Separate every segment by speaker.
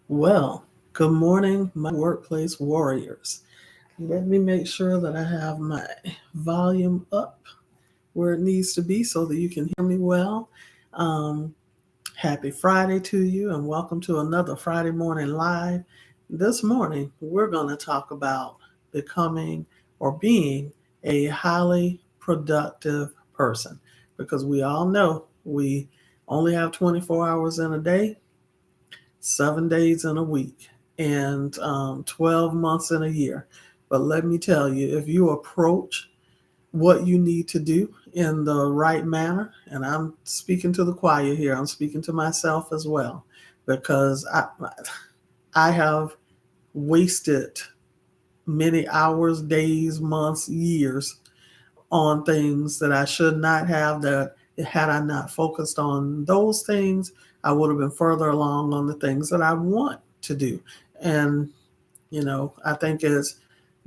Speaker 1: Well, good morning, my workplace warriors. Let me make sure that I have my volume up where it needs to be so that you can hear me well. Um, Happy Friday to you, and welcome to another Friday Morning Live. This morning, we're going to talk about becoming or being a highly productive person because we all know we only have 24 hours in a day, 7 days in a week, and 12 months in a year. But let me tell you, if you approach what you need to do in the right manner, and I'm speaking to the choir here, I'm speaking to myself as well, because I have wasted many hours, days, months, years on things that I should not have, that had I not focused on those things, I would have been further along on the things that I want to do. And, I think it's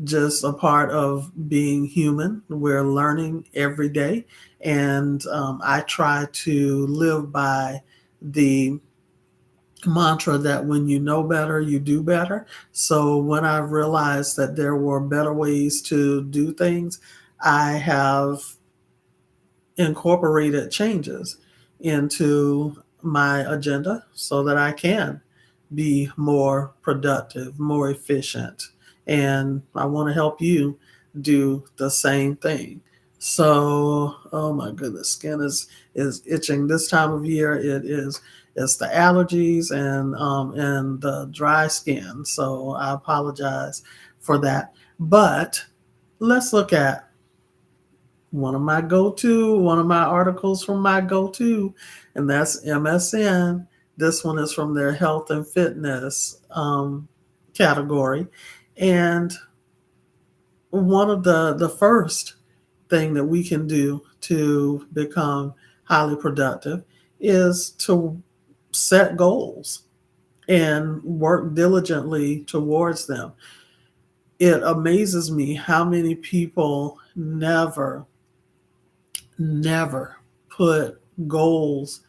Speaker 1: just a part of being human. We're learning every day. And I try to live by the mantra that when you know better, you do better. So when I realized that there were better ways to do things, I have incorporated changes into my agenda so that I can be more productive, more efficient. And I want to help you do the same thing. So, oh my goodness, skin is itching this time of year. It's the allergies and the dry skin. So I apologize for that. But let's look at one of my articles from my go-to, and that's MSN. This one is from their health and fitness category. And one of the first thing that we can do to become highly productive is to set goals and work diligently towards them. It amazes me how many people never put goals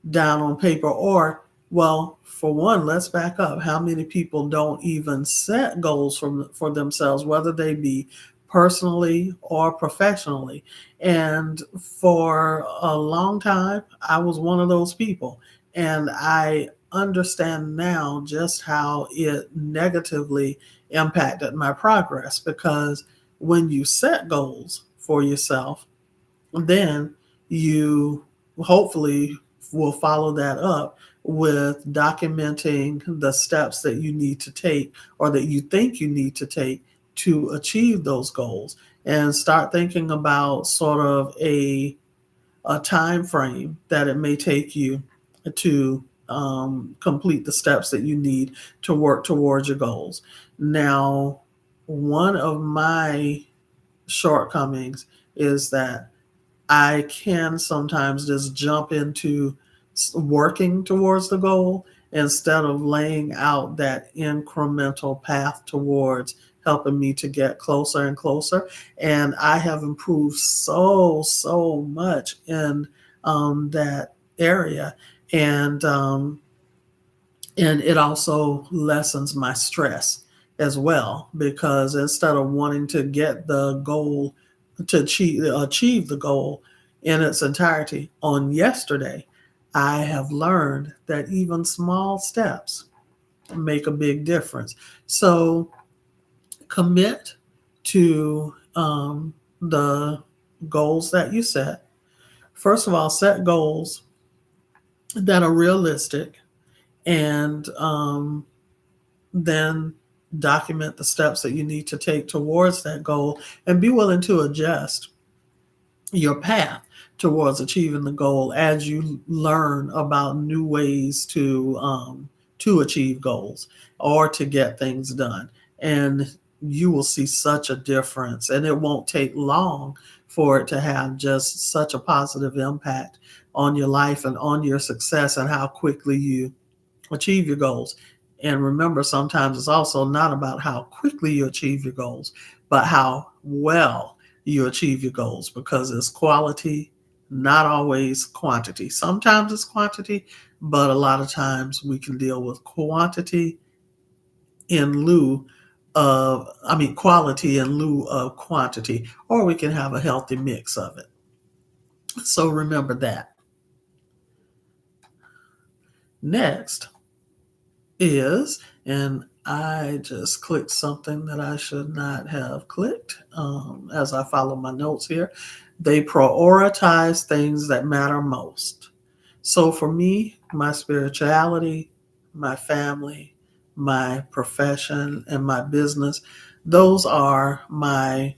Speaker 1: down on paper, or, well, for one, let's back up. How many people don't even set goals for themselves, whether they be personally or professionally? And for a long time, I was one of those people. And I understand now just how it negatively impacted my progress, because when you set goals for yourself, then you hopefully will follow that up with documenting the steps that you need to take, or that you think you need to take to achieve those goals, and start thinking about sort of a time frame that it may take you to complete the steps that you need to work towards your goals. Now, one of my shortcomings is that I can sometimes just jump into working towards the goal instead of laying out that incremental path towards helping me to get closer and closer. And I have improved so much in that area. And and it also lessens my stress as well, because instead of wanting to get the goal, to achieve the goal in its entirety on yesterday, I have learned that even small steps make a big difference. So commit to the goals that you set. First of all, set goals that are realistic, and then document the steps that you need to take towards that goal, and be willing to adjust your path towards achieving the goal as you learn about new ways to achieve goals or to get things done. And you will see such a difference, and it won't take long for it to have just such a positive impact on your life and on your success and how quickly you achieve your goals. And remember, sometimes it's also not about how quickly you achieve your goals, but how well you achieve your goals, because it's quality not always quantity. Sometimes it's quantity, but a lot of times we can deal with quantity in lieu quality in lieu of quantity, or we can have a healthy mix of it. So remember that. Next is, and I just clicked something that I should not have clicked as I follow my notes here. They prioritize things that matter most. So for me, my spirituality, my family, my profession, and my business, those are my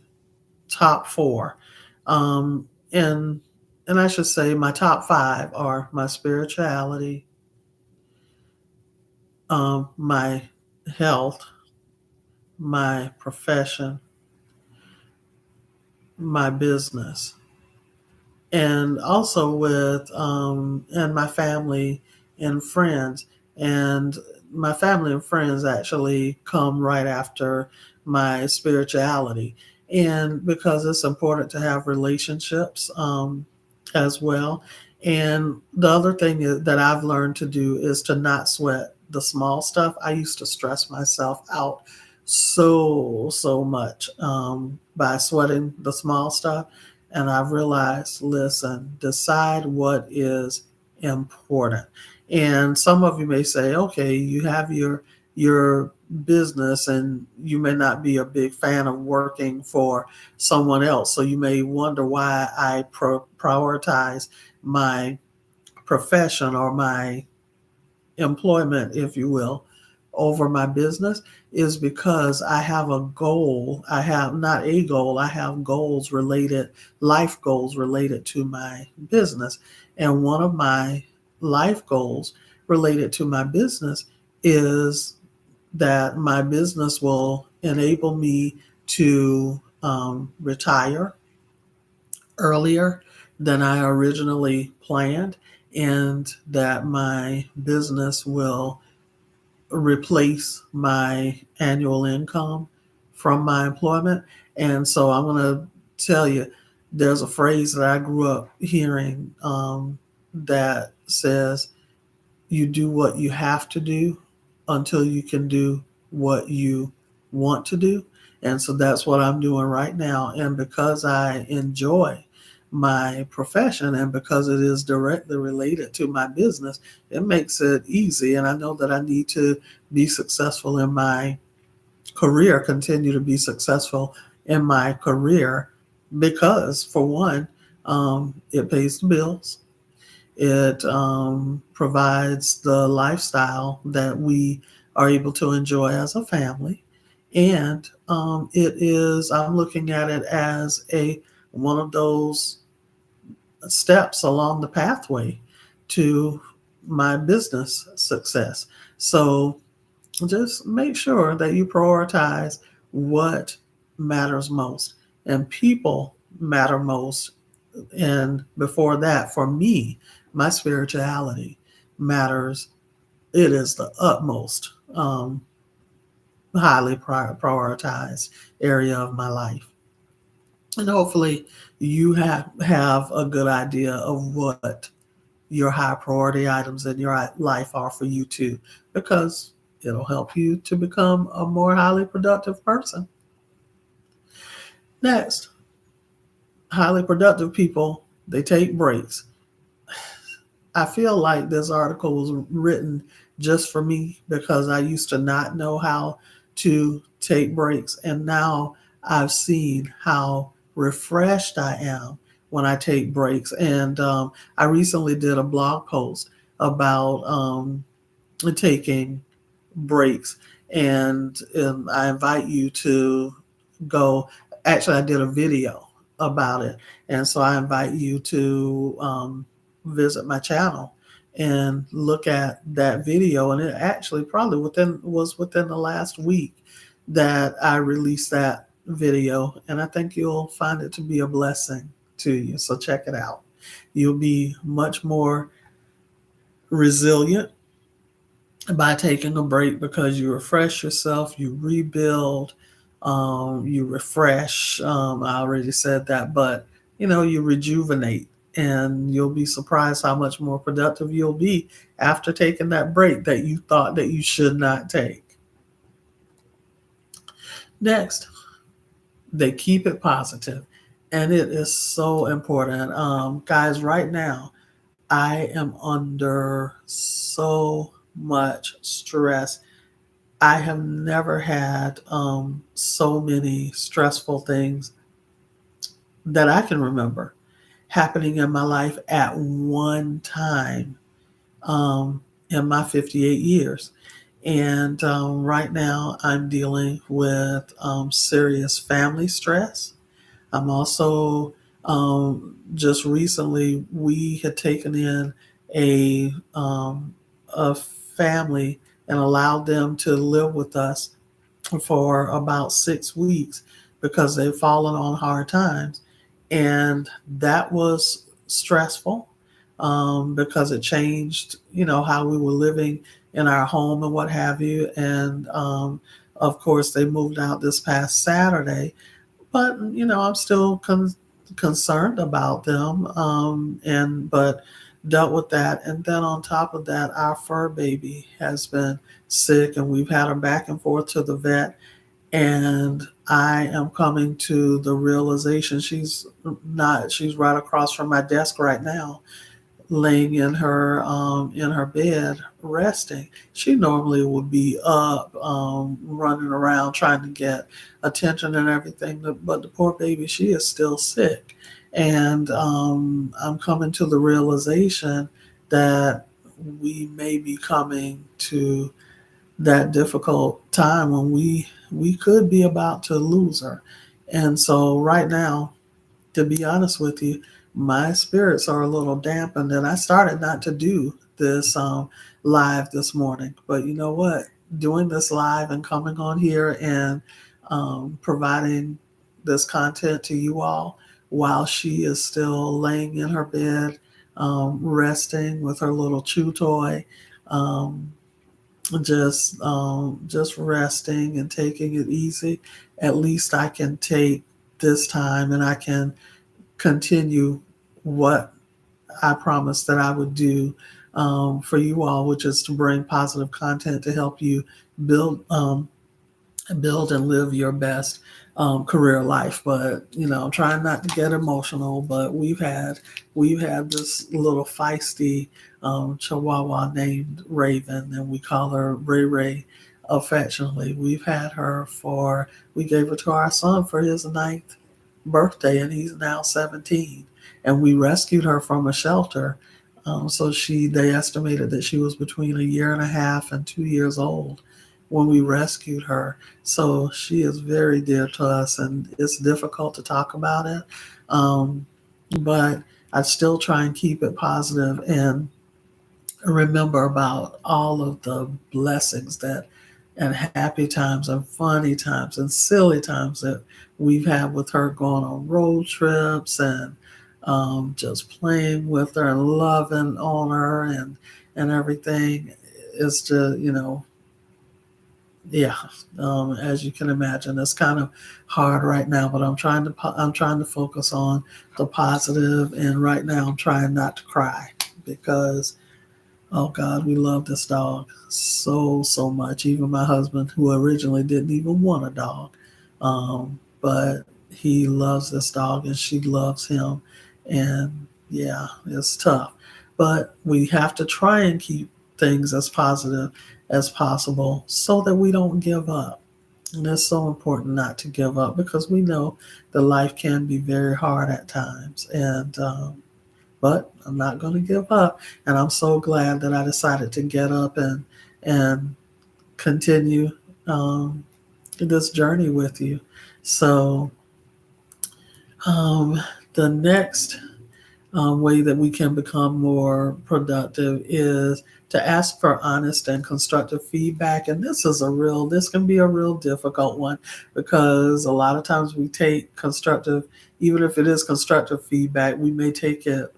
Speaker 1: top four. And I should say my top five are my spirituality, my health, my profession, my business, and also with and my family and friends. And my family and friends actually come right after my spirituality, and because it's important to have relationships as well. And the other thing that I've learned to do is to not sweat the small stuff. I used to stress myself out so much by sweating the small stuff, and I've realized, listen, decide what is important. And some of you may say, okay, you have your business and you may not be a big fan of working for someone else. So you may wonder why I prioritize my profession or my employment, if you will, over my business, is because I have a goal. I have not a goal, I have goals related, life goals related to my business. And one of my life goals related to my business is that my business will enable me to retire earlier than I originally planned, and that my business will replace my annual income from my employment. And so I'm going to tell you, there's a phrase that I grew up hearing that says, you do what you have to do until you can do what you want to do. And so that's what I'm doing right now. And because I enjoy my profession and because it is directly related to my business, it makes it easy. And I know that I need to be successful in my career, continue to be successful in my career because, for one, it pays the bills. It provides the lifestyle that we are able to enjoy as a family. And I'm looking at it as one of those steps along the pathway to my business success. So just make sure that you prioritize what matters most. And people matter most. And before that, for me, my spirituality matters. It is the utmost highly prioritized area of my life. And hopefully you have a good idea of what your high priority items in your life are for you too, because it'll help you to become a more highly productive person. Next, highly productive people, they take breaks. I feel like this article was written just for me because I used to not know how to take breaks. And now I've seen how refreshed I am when I take breaks. And I recently did a blog post about taking breaks. And I invite you to go. Actually, I did a video about it. And so I invite you to visit my channel and look at that video. And it actually probably was within the last week that I released that video. And I think you'll find it to be a blessing to you. So check it out. You'll be much more resilient by taking a break because you refresh yourself, you rebuild, you refresh. I already said that, but you rejuvenate And you'll be surprised how much more productive you'll be after taking that break that you thought that you should not take. Next, they keep it positive, and it is so important. Guys, right now, I am under so much stress. I have never had so many stressful things that I can remember happening in my life at one time in my 58 years. And right now, I'm dealing with serious family stress. I'm also just recently we had taken in a family and allowed them to live with us for about 6 weeks because they've fallen on hard times, and that was stressful because it changed, how we were living in our home and what have you. And of course, they moved out this past Saturday, but I'm still concerned about them, and but dealt with that. And then on top of that, our fur baby has been sick, and we've had her back and forth to the vet. And I am coming to the realization she's right across from my desk right now, laying in her bed resting. She normally would be up, running around trying to get attention and everything, but the poor baby, she is still sick. And I'm coming to the realization that we may be coming to that difficult time when we could be about to lose her. And so right now, to be honest with you, my spirits are a little dampened, and I started not to do this live this morning. But you know what? Doing this live and coming on here and providing this content to you all while she is still laying in her bed, resting with her little chew toy, um, just resting and taking it easy. At least I can take this time and I can continue what I promised that I would do for you all, which is to bring positive content to help you build build and live your best career life. But I'm trying not to get emotional. But we've had this little feisty Chihuahua named Raven, and we call her Ray Ray affectionately. We gave her to our son for his ninth birthday, and he's now 17. And we rescued her from a shelter. They estimated that she was between a year and a half and 2 years old when we rescued her. So she is very dear to us, and it's difficult to talk about it. Um, but I still try and keep it positive and remember about all of the blessings that and happy times and funny times and silly times that we've had with her, going on road trips and just playing with her and loving on her and everything. It's just, yeah, as you can imagine, it's kind of hard right now, but I'm trying to focus on the positive, and right now I'm trying not to cry because, oh God, we love this dog so much. Even my husband, who originally didn't even want a dog, but he loves this dog and she loves him. And yeah, it's tough, but we have to try and keep things as positive as possible so that we don't give up. And it's so important not to give up because we know that life can be very hard at times. And but I'm not going to give up. And I'm so glad that I decided to get up and continue this journey with you. So um, the next way that we can become more productive is to ask for honest and constructive feedback. And this can be a real difficult one because a lot of times we take constructive, even if it is constructive feedback, we may take it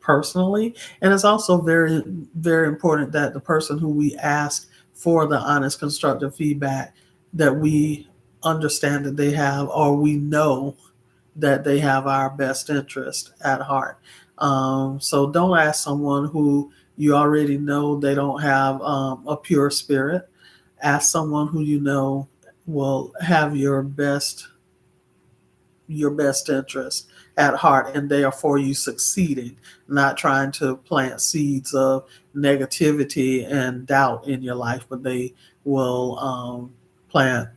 Speaker 1: personally. And it's also very, very important that the person who we ask for the honest, constructive feedback, that we understand that they have, or we know that they have our best interest at heart. So don't ask someone who you already know they don't have a pure spirit. Ask someone who you know will have your best interest at heart, and they are for you succeeding, not trying to plant seeds of negativity and doubt in your life, but they will plant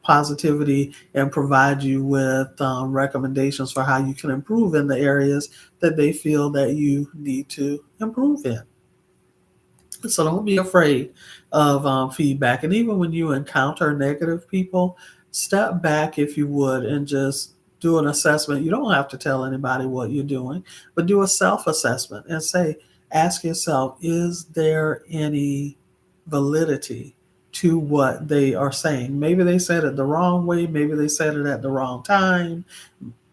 Speaker 1: positivity and provide you with recommendations for how you can improve in the areas that they feel that you need to improve in. So don't be afraid of feedback. And even when you encounter negative people, step back, if you would, and just do an assessment. You don't have to tell anybody what you're doing, but do a self assessment and ask yourself, is there any validity to what they are saying? Maybe they said it the wrong way, maybe they said it at the wrong time,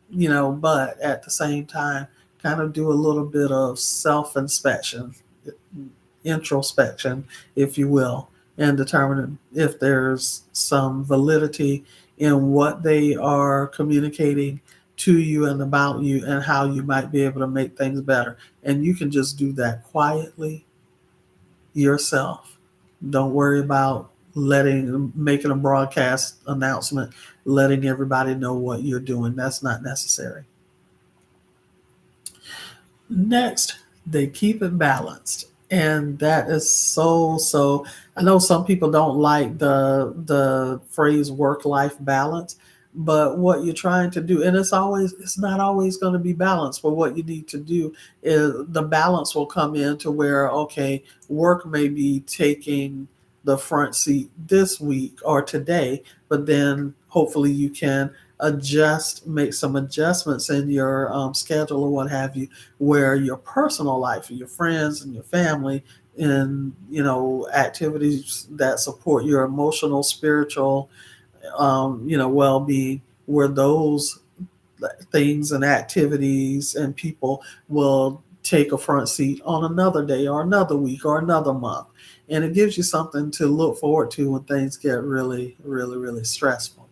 Speaker 1: but at the same time, kind of do a little bit of self inspection, introspection, if you will, and determine if there's some validity in what they are communicating to you and about you, and how you might be able to make things better. And you can just do that quietly yourself. Don't worry about making a broadcast announcement, letting everybody know what you're doing. That's not necessary. Next, they keep it balanced. And that is so. I know some people don't like the phrase work life balance, but what you're trying to do, and it's not always going to be balanced, but what you need to do is the balance will come into where, okay, work may be taking the front seat this week or today, but then hopefully you can make some adjustments in your schedule or what have you, where your personal life and your friends and your family and activities that support your emotional, spiritual, well-being, where those things and activities and people will take a front seat on another day or another week or another month. And it gives you something to look forward to when things get really, really, really stressful.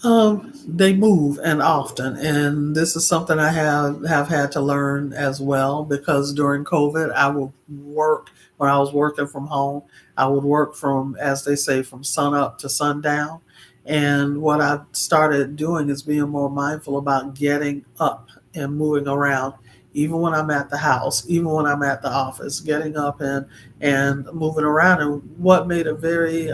Speaker 1: They move, and often, and this is something I have had to learn as well, because during COVID, I would work when I was working from home. I would work from, as they say, from sun up to sundown. And what I started doing is being more mindful about getting up and moving around, even when I'm at the house, even when I'm at the office, getting up and moving around. And what made it very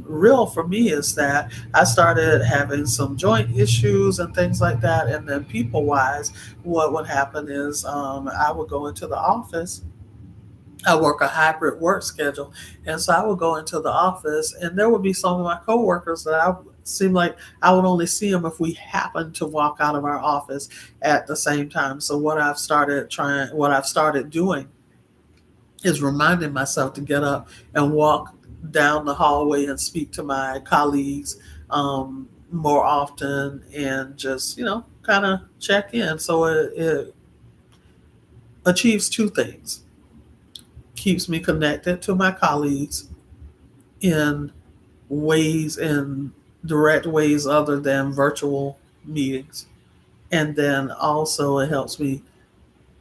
Speaker 1: real for me is that I started having some joint issues and things like that. And then people wise, what would happen is I would go into the office. I work a hybrid work schedule. And so I would go into the office, and there would be some of my coworkers that I seemed like I would only see them if we happened to walk out of our office at the same time. So what I've started doing is reminding myself to get up and walk down the hallway and speak to my colleagues more often, and just kind of check in. So it achieves two things: keeps me connected to my colleagues in in direct ways other than virtual meetings, and then also it helps me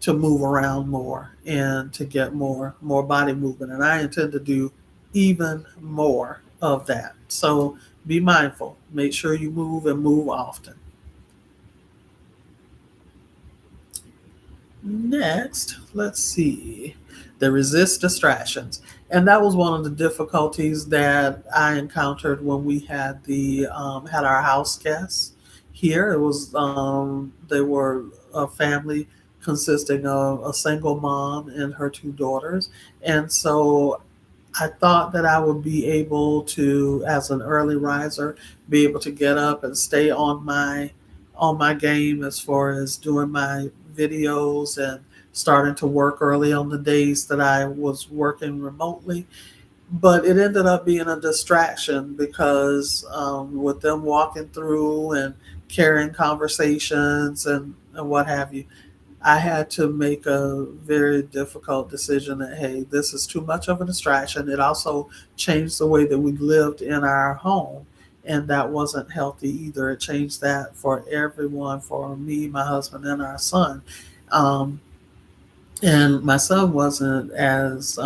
Speaker 1: to move around more and to get more body movement. And I intend to do even more of that. So be mindful. Make sure you move and move often. Next, let's see. They resist distractions. And that was one of the difficulties that I encountered when we had our house guests here. They were a family consisting of a single mom and her two daughters. And so I thought that I would be able to, as an early riser, be able to get up and stay on my game as far as doing my videos and starting to work early on the days that I was working remotely. But it ended up being a distraction because with them walking through and carrying conversations and what have you, I had to make a very difficult decision that, hey, this is too much of a distraction. It also changed the way that we lived in our home. and that wasn't healthy either. It changed that for everyone, for me, my husband, and our son. Um, and my son wasn't as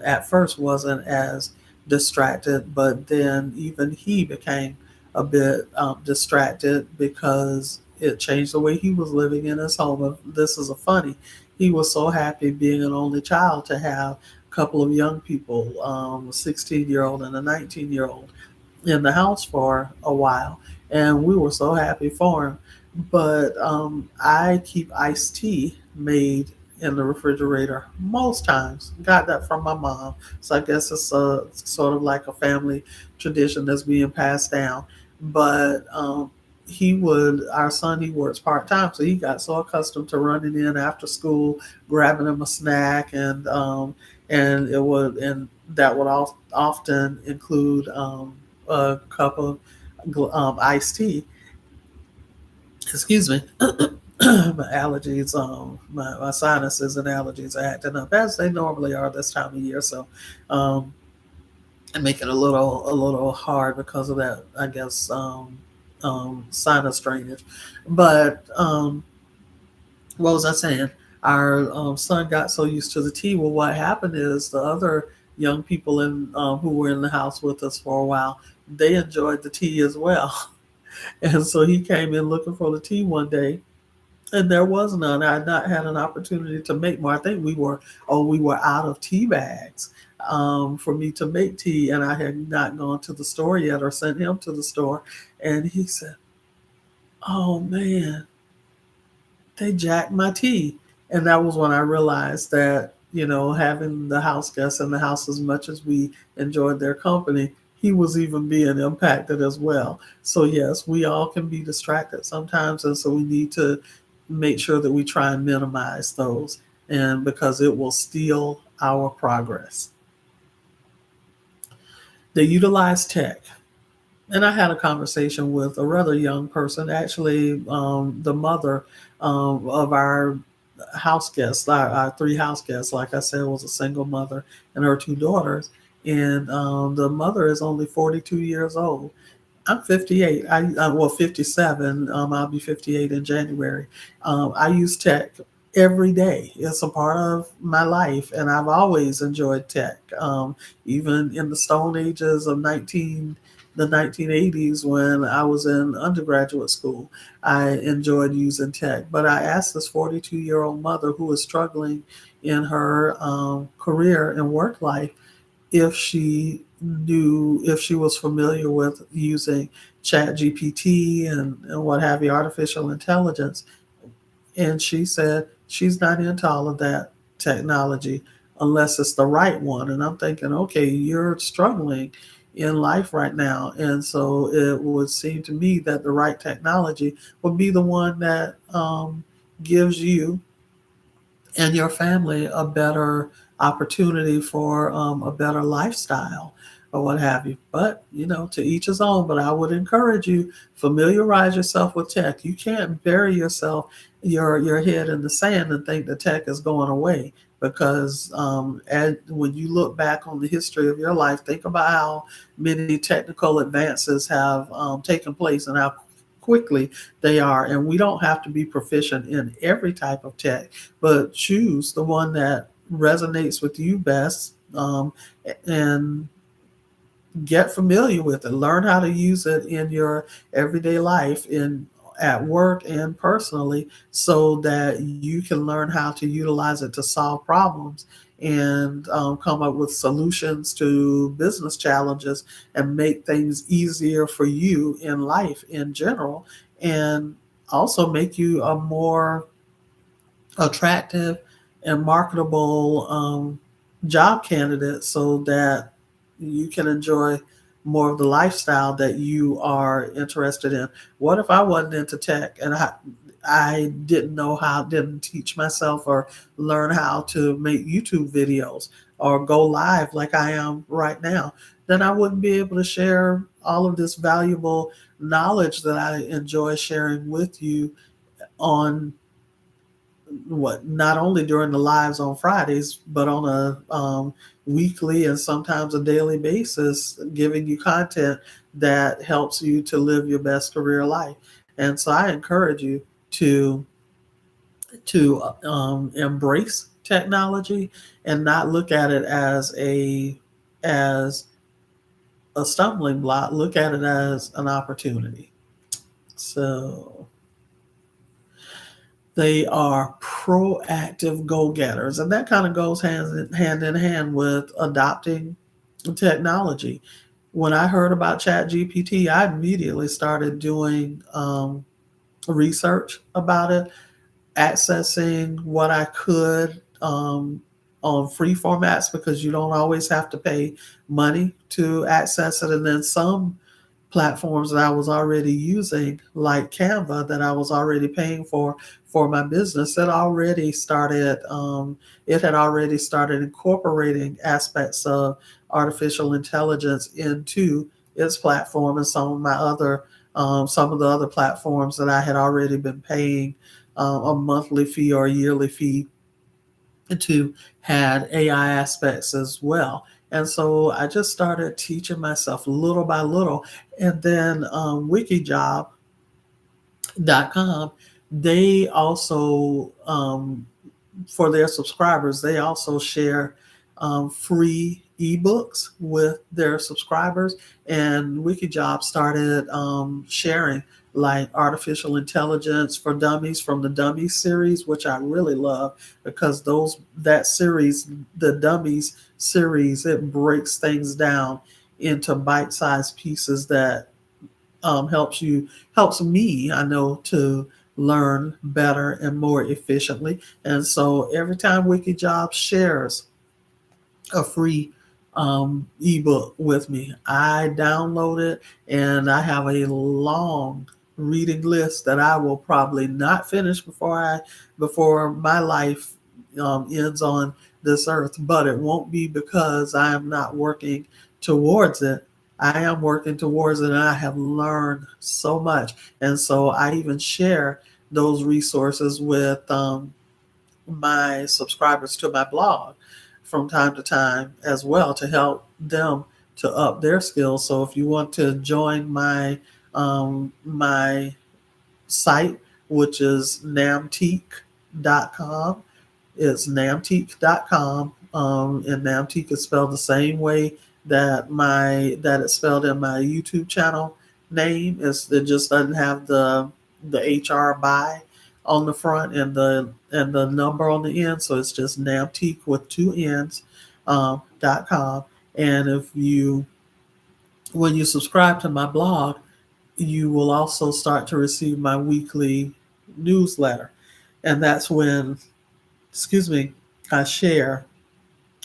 Speaker 1: at first wasn't as distracted, but then even he became a bit distracted because it changed the way he was living in his home. And this is a funny, he was so happy being an only child to have a couple of young people, a 16-year-old and a 19-year-old in the house for a while, and we were so happy for him. But I keep iced tea made in the refrigerator most times. Got that from my mom, so I guess it's a sort of like a family tradition that's being passed down. But our son, he works part time, so he got so accustomed to running in after school, grabbing him a snack, and that would often include a cup of iced tea. Excuse me. My allergies, my sinuses and allergies are acting up as they normally are this time of year. So, um, and make it a little hard because of that, I guess, sinus drainage. But what was I saying? Our son got so used to the tea. Well, what happened is the other young people who were in the house with us for a while, they enjoyed the tea as well. And so he came in looking for the tea one day, and there was none. I had not had an opportunity to make more. I think we were out of tea bags for me to make tea, and I had not gone to the store yet or sent him to the store. And he said, "Oh man, they jacked my tea." And that was when I realized that, having the house guests in the house, as much as we enjoyed their company, he was even being impacted as well. So yes, we all can be distracted sometimes, and so we need to make sure that we try and minimize those, and because it will steal our progress. They utilize tech. And I had a conversation with a rather young person, actually, the mother of our house guests, our three house guests. Like I said, was a single mother and her two daughters, and the mother is only 42 years old. I'm 58. Well, 57. I'll be 58 in January. I use tech every day. It's a part of my life, and I've always enjoyed tech. Even in the Stone Ages of the 1980s, when I was in undergraduate school, I enjoyed using tech. But I asked this 42-year-old mother who is struggling in her career and work life if she was familiar with using chat gpt and what have you, artificial intelligence. And she said she's not into all of that technology unless it's the right one. And I'm thinking, okay, you're struggling in life right now, and so it would seem to me that the right technology would be the one that gives you and your family a better opportunity for a better lifestyle or what have you. But, to each his own. But I would encourage you, familiarize yourself with tech. You can't bury your head in the sand and think the tech is going away, because when you look back on the history of your life, think about how many technical advances have taken place and how quickly they are. And we don't have to be proficient in every type of tech, but choose the one that resonates with you best, and get familiar with it. Learn how to use it in your everyday life, in at work and personally, so that you can learn how to utilize it to solve problems and come up with solutions to business challenges and make things easier for you in life in general, and also make you a more attractive and marketable job candidate, so that you can enjoy more of the lifestyle that you are interested in. What if I wasn't into tech and I didn't teach myself or learn how to make YouTube videos or go live like I am right now? Then I wouldn't be able to share all of this valuable knowledge that I enjoy sharing with you on not only during the lives on Fridays, but on a weekly and sometimes a daily basis, giving you content that helps you to live your best career life. And so I encourage you to embrace technology and not look at it as a stumbling block. Look at it as an opportunity. So they are proactive go-getters, and that kind of goes hand in hand with adopting technology. When I heard about ChatGPT, I immediately started doing research about it, accessing what I could on free formats, because you don't always have to pay money to access it. And then some platforms that I was already using, like Canva, that I was already paying for my business, it had already started incorporating aspects of artificial intelligence into its platform, and some of the other platforms that I had already been paying a monthly fee or a yearly fee to had AI aspects as well. And so I just started teaching myself little by little. And then Wikijob.com, they also, for their subscribers, they also share free ebooks with their subscribers. And Wikijob started sharing like artificial intelligence for dummies from the Dummies series, which I really love, because that series, the Dummies series, it breaks things down into bite-sized pieces that helps me, I know, to learn better and more efficiently. And so every time Wikijob shares a free ebook with me, I download it, and I have a long reading list that I will probably not finish before my life ends on this earth. But it won't be because I am not working towards it. I am working towards it, and I have learned so much. And so I even share those resources with my subscribers to my blog from time to time as well, to help them to up their skills. So if you want to join my site, which is Nnamtique.com, it's Nnamtique.com, and Nnamtique is spelled the same way that it's spelled in my YouTube channel name. It just doesn't have the HR by on the front and the number on the end, so it's just Nnamtique with two N's .com. And when you subscribe to my blog, you will also start to receive my weekly newsletter, and that's when, excuse me, I share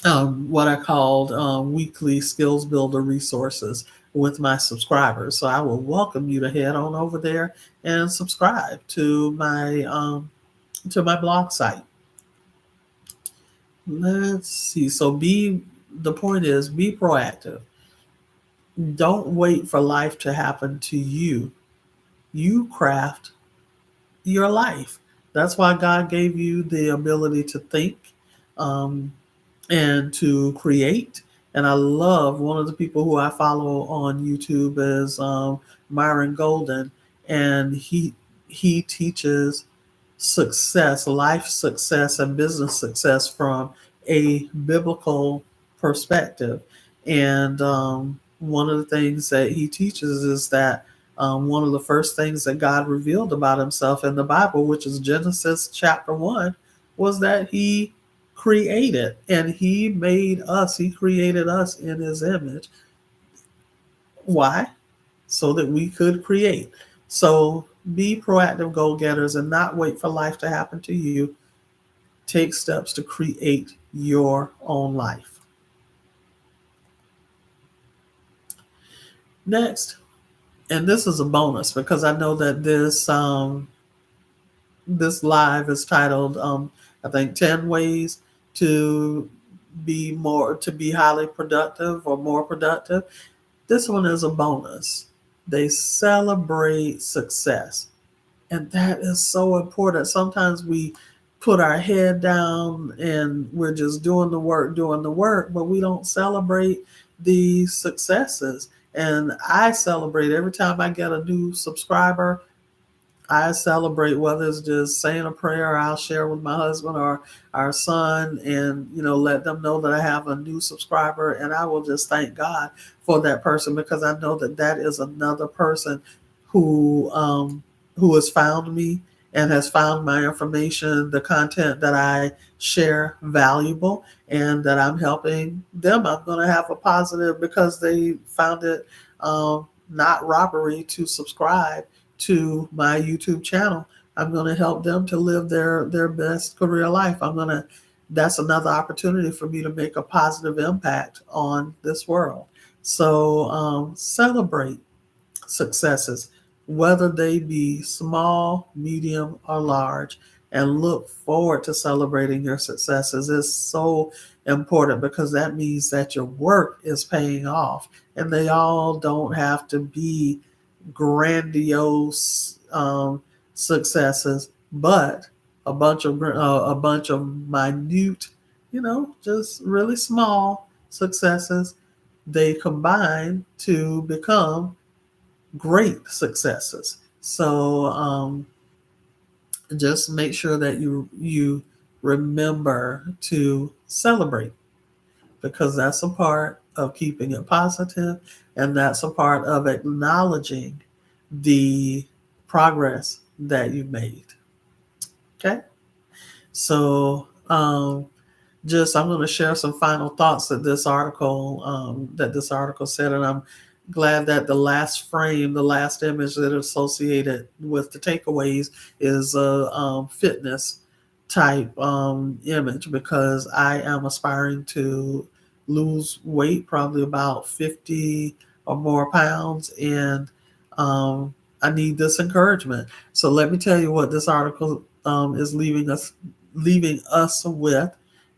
Speaker 1: what I called weekly skills builder resources with my subscribers. So I will welcome you to head on over there and subscribe to my blog site. Let's see. So the point is, be proactive. Don't wait for life to happen to you. You craft your life. That's why God gave you the ability to think, um, and to create. And I love, one of the people who I follow on YouTube is Myron Golden, and he teaches life success, and business success from a biblical perspective. And one of the things that he teaches is that one of the first things that God revealed about himself in the Bible, which is Genesis chapter 1, was that he created, and he made us, he created us in his image. Why? So that we could create. So be proactive go-getters and not wait for life to happen to you. Take steps to create your own life. Next, and this is a bonus because I know that this live is titled, I think, 10 ways to be highly productive or more productive. This one is a bonus. They celebrate success. And that is so important. Sometimes we put our head down and we're just doing the work, but we don't celebrate the successes. And I celebrate every time I get a new subscriber. I celebrate, whether it's just saying a prayer, I'll share with my husband or our son, and let them know that I have a new subscriber, and I will just thank God for that person, because I know that that is another person who has found me and has found my information, the content that I share, valuable, and that I'm helping them. I'm going to have a positive, because they found it not robbery to subscribe to my YouTube channel. I'm going to help them to live their best career life. That's another opportunity for me to make a positive impact on this world. So celebrate successes, whether they be small, medium, or large, and look forward to celebrating your successes. Is so important, because that means that your work is paying off, and they all don't have to be grandiose successes, but a bunch of minute, just really small successes. They combine to become great successes. So just make sure that you remember to celebrate, because that's a part of keeping it positive, and that's a part of acknowledging the progress that you made. Okay, so I'm going to share some final thoughts that this article said, and I'm glad that the last frame, the last image that is associated with the takeaways is a fitness type image, because I am aspiring to lose weight, probably about 50 or more pounds, and I need this encouragement. So let me tell you what this article is leaving us with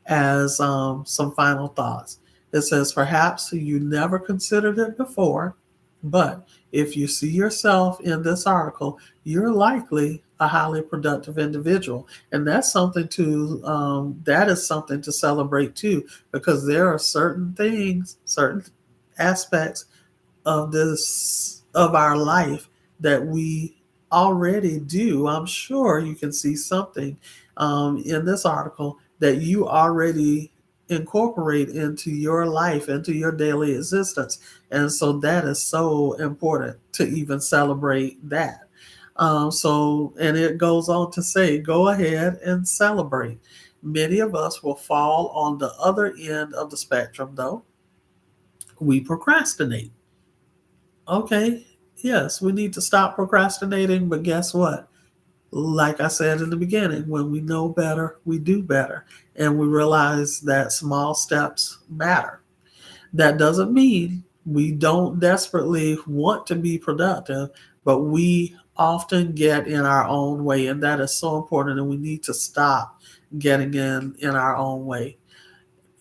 Speaker 1: as some final thoughts. It says, perhaps you never considered it before, but if you see yourself in this article, you're likely a highly productive individual. And that is something to celebrate too, because there are certain things, certain aspects of our life that we already do. I'm sure you can see something in this article that you already incorporate into your life, into your daily existence. And so that is so important to even celebrate that. And it goes on to say, go ahead and celebrate. Many of us will fall on the other end of the spectrum, though. We procrastinate. Okay, yes, we need to stop procrastinating, but guess what? Like I said in the beginning, when we know better, we do better. And we realize that small steps matter. That doesn't mean we don't desperately want to be productive, but we often get in our own way. And that is so important. And we need to stop getting in our own way.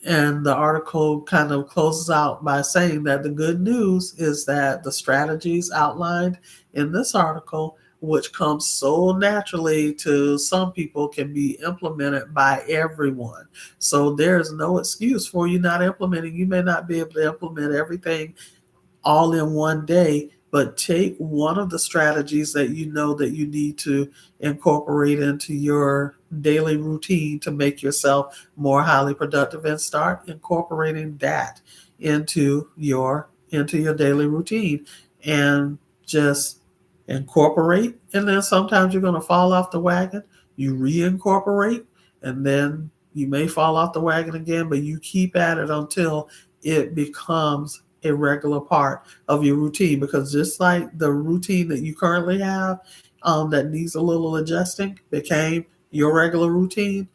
Speaker 1: And the article kind of closes out by saying that the good news is that the strategies outlined in this article, which comes so naturally to some people, can be implemented by everyone. So there's no excuse for you not implementing. You may not be able to implement everything all in one day, but take one of the strategies that you know that you need to incorporate into your daily routine to make yourself more highly productive, and start incorporating that into your daily routine, and just incorporate. And then sometimes you're going to fall off the wagon, you reincorporate, and then you may fall off the wagon again, but you keep at it until it becomes a regular part of your routine. Because just like the routine that you currently have that needs a little adjusting became your regular routine,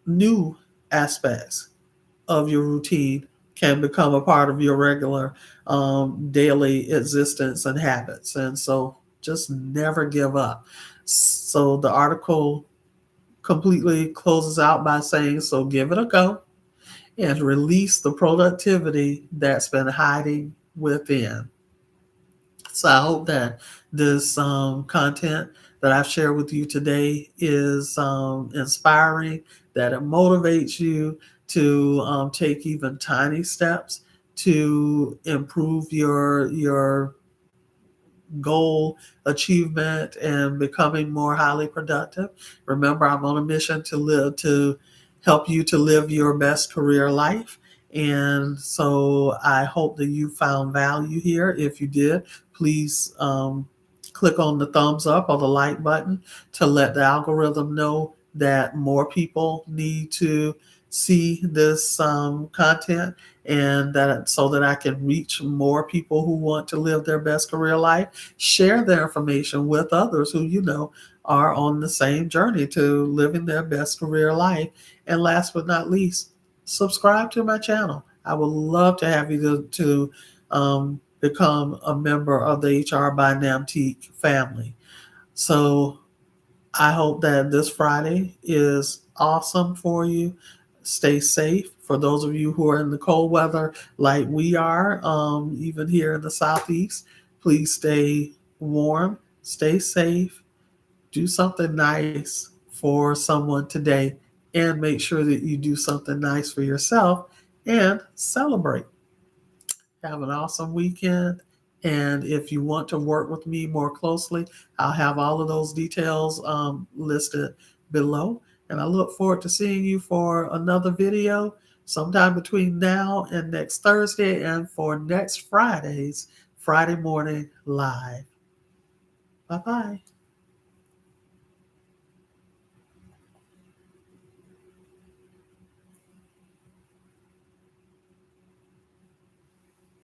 Speaker 1: new aspects of your routine can become a part of your regular daily existence and habits. And so just never give up. So the article completely closes out by saying, so give it a go and release the productivity that's been hiding within. So I hope that this content that I've shared with you today is inspiring, that it motivates you to take even tiny steps to improve your goal achievement and becoming more highly productive. Remember, I'm on a mission to help you to live your best career life. And so I hope that you found value here. If you did, please click on the thumbs up or the like button to let the algorithm know that more people need to see this content, and that so that I can reach more people who want to live their best career life. Share their information with others who you know are on the same journey to living their best career life. And last but not least, subscribe to my channel. I would love to have you to become a member of the HR by Nnamtique family. So I hope that this Friday is awesome for you. Stay safe. For those of you who are in the cold weather like we are, even here in the Southeast, please stay warm, stay safe, do something nice for someone today, and make sure that you do something nice for yourself and celebrate. Have an awesome weekend. And if you want to work with me more closely, I'll have all of those details listed below. And I look forward to seeing you for another video sometime between now and next Thursday, and for next Friday's Friday Morning Live. Bye bye.